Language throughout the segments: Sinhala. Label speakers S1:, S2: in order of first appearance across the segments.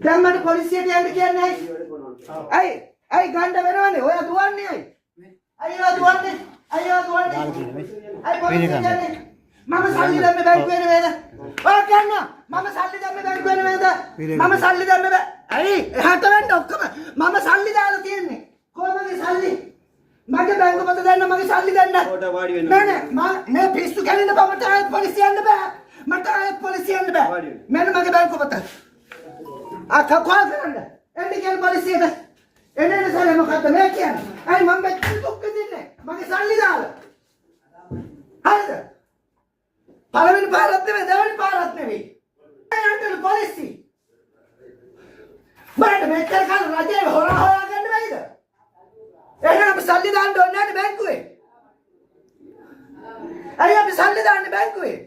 S1: දැන් මට පොලිසියට යන්න කියන්නේ ඇයි? ඇයි ගන්න වෙනවනේ? ඔයා දුවන්නේ ඇයි? අයියෝ දුවන්නේ. අයියෝ දුවන්නේ. අයි පොලිසියට යන්නේ. මම සල්ලි දැම්මේ බැංකුවේ නෙමෙයිද? ඔයා කියන්න. මම සල්ලි දැම්මේ බැංකුවේ නෙමෙයිද? මම සල්ලි දැම්මේ ඇයි? එහාට වෙන්න ඔක්කොම මම සල්ලි දාලා තියෙන්නේ. කොහමද සල්ලි? මගේ බැංකු පොත දෙන්න මගේ සල්ලි දෙන්න. කොට වාඩි වෙන්න. නෑ මේ පිස්සු කැලින්න බෑ මට ආයෙත් පොලිසිය යන්න බෑ. මට ආයෙත් පොලිසිය යන්න බෑ. මෙන්න මගේ බැංකු පොත. කෝල් කරන්න. එන්න කියන පොලිසියට. එන්නේ සල්ලි මොකද්ද මේ කියන්නේ? අයි මම මෙච්චර දුක් විඳින්නේ. මගේ සල්ලි දාලා. හරිද? පළවෙනි පාරත් නෙවෙයි දෙවෙනි පාරත් නෙවෙයි. යන්න පොලිසිය. මට මෙච්චර කාල රජේ හොරා ගන්න බැයිද? එහෙනම් අපි සල්ලි දාන්න ඕනේ නැහැ බැංකුවේ. අයියා අපි සල්ලි දාන්නේ බැංකුවේ.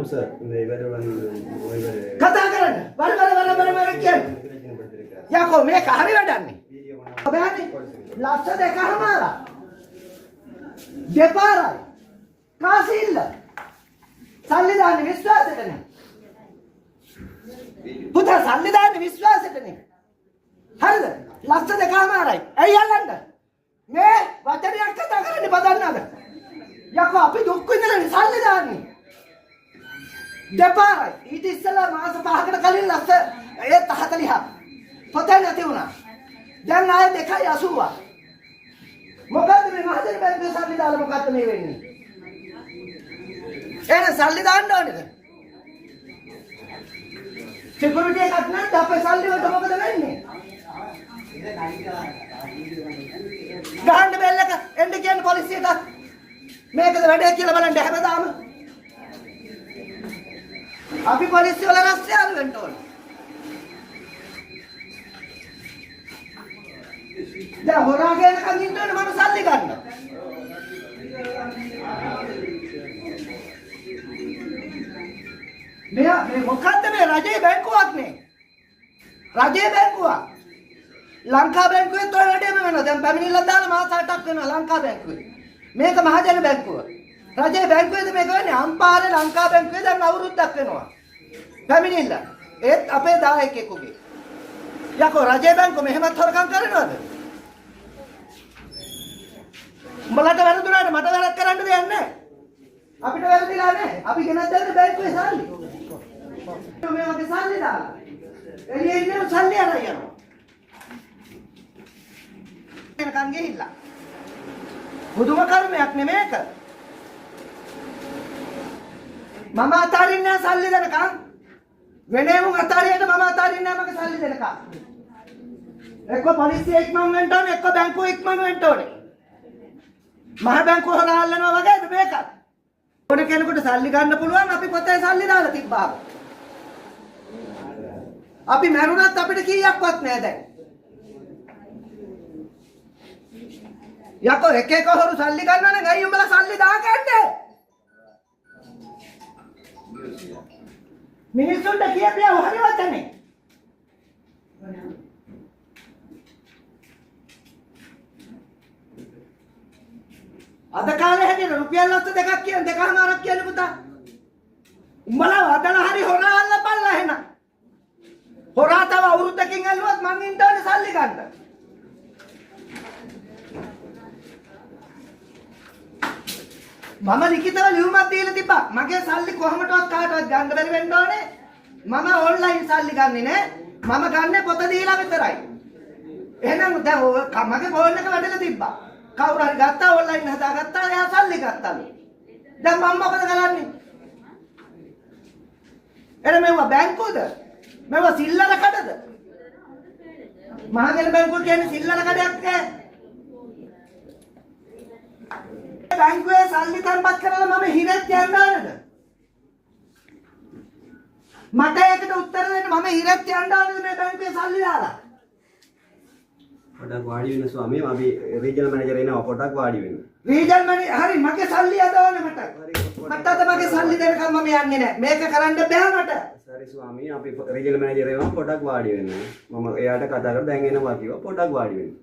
S2: සර් මේ වැඩ
S1: කතා කරන්න. වර කියන්නේ. යකෝ මේක හරි වැඩන්නේ. බෑනේ. ලක්ෂ දෙකමාරක්. දෙපාරයි. කාසිල්ල. සල්ලි දාන්නේ විශ්වාසෙට නේ. පුතා සල්ලි දාන්නේ විශ්වාසෙට නේ. හරිද? ලක්ෂ දෙකමාරයි. ඇයි යල්ලන්න? මේ වචනයක් කතා කරන්න බදන්නද? යකෝ අපි දුක් විඳලා සල්ලි දාන්නේ. දෙපාරයි. ඊට ඉස්සෙල්ලා මාස 5කට කලින් ලක්ෂ 40ක්. පොතේ නැති වුණා. දැන් ආයෙ 2.80. මොකද්ද මේ මහජන බැංකුවේ සල්ලි දාලා මොකද්ද මේ වෙන්නේ? එහෙනම් සල්ලි දාන්න ඕනේද? සිකියුරිටි එකක් නැත්නම් අපේ සල්ලි වලට මොකද වෙන්නේ? ගහන්න බෙල්ලක එන්න කියන පොලිසියට මේකද වැඩේ කියලා බලන්න හැමදාම අපි පොලිසිය වල රස්තියාදු වෙන්න ඕන. දැන් හොරාගෙනකන් ඉන්න ඕනේ මම සල්ලි ගන්න. මේ මොකද්ද මේ රජයේ බැංකුවක් නේ? රජයේ බැංකුවක්. ලංකා බැංකුවේ තෝ වැඩේම වෙනවා. දැන් පැමිණිල්ලක් දාලා මාස 8ක් වෙනවා ලංකා බැංකුවේ. මේක මහජන බැංකුව. රජයේ බැංකුවේද මේක වෙන්නේ? අම්පාරේ ලංකා බැංකුවේ දැන් අවුරුද්දක් වෙනවා. පැමිණිල්ල. ඒත් අපේ දායකයෙකුගේ. යකෝ රජයේ බැංකුව මෙහෙමත් හොරකම් කරනවද? උඹලට වැරදුනාට මට වැරද්ද කරන්න දෙයක් නැහැ. අපිට වැරදිලා නැහැ. අපි ගෙනත් දෙන්න බැංකුවේ සල්ලි. මේ වගේ සල්ලි දාලා. එළියේ ඉන්න සල්ලි අරන් යනවා. එනකන් ගිහිල්ලා. බුදුම කර්මයක් නෙමේක. මම අතාරින්නේ නැහැ සල්ලි දෙනකන්. වෙනේම අතාරියට මම අතාරින්නේ නැහැ මගේ සල්ලි දෙනකන්. එක්ක පොලිසිය ඉක්මන් වෙන්න ඕනේ එක්ක බැංකුව ඉක්මන් වෙන්න ඕනේ. මහ බැංකුව හොරාල්ලනවා වගේද මේකත්? ඕන කෙනෙකුට සල්ලි ගන්න පුළුවන් අපි පොතේ සල්ලි දාලා තිබ්බා. අපි මැරුණත් අපිට කීයක්වත් නැහැ දැන්. යකෝ එක එක හොරු සල්ලි ගන්නවා නම් ඇයි උඹලා සල්ලි දාගන්නේ? මිනිස්සුන්ට කියපියා හරි වචනේ. අද කාලේ හැදෙන රුපියල් ලක්ෂ දෙකක් කියන දෙකමාරක් කියන්නේ පුතා. උඹලා වදලා හරි හොරා අල්ලපල්ලා එහෙනම්. හොරා තව අවුරුද්දකින් ඇල්ලුවත් මං ඉන්න ඕනේ සල්ලි ගන්න. මම ලිඛිතව ලියුමක් දීලා තිබ්බා. මගේ සල්ලි කොහොමදවත් කාටවත් ගන්න බැරි වෙන්න ඕනේ. මම ඔන්ලයින් සල්ලි ගන්නෙ නෑ. මම ගන්නෙ පොත දීලා විතරයි. එහෙනම් දැන් මගේ ෆෝන් එක වැඩලා තිබ්බා. කවුරු හරි ගත්තා ඔන්ලයින් හදාගත්තා එයා සල්ලි ගත්තලු. දැන් මම මොකද කරන්නේ? එළ මේවා බැංකුවද? මේවා සිල්ලර කඩද? මහජන බැංකුව කියන්නේ සිල්ලර කඩයක් නෑ. බැංකුවේ සල්ලි තැන්පත් කරලා මම හිරෙත් යන්න ඕනද? මට ඒකට උත්තර දෙන්න මම හිරෙත් යන්න ඕනද මේ බැංකුවේ සල්ලි දාලා?
S2: පොඩක් වාඩි වෙන්න ස්වාමී අපි රීජනල් මැනේජර් එනවා පොඩක් වාඩි වෙන්න.
S1: රීජනල් මැනේජර් හරි මගේ සල්ලි අද ඕනේ මට. මට අද මගේ සල්ලි දෙනකම් මම යන්නේ නැහැ. මේක කරන්න බෑ මට. සරි
S2: ස්වාමී අපි රීජනල් මැනේජර් එනවා පොඩක් වාඩි වෙන්න. මම එයාට කතා කරලා දැන් එනවා කිව්වා පොඩක් වාඩි වෙන්න.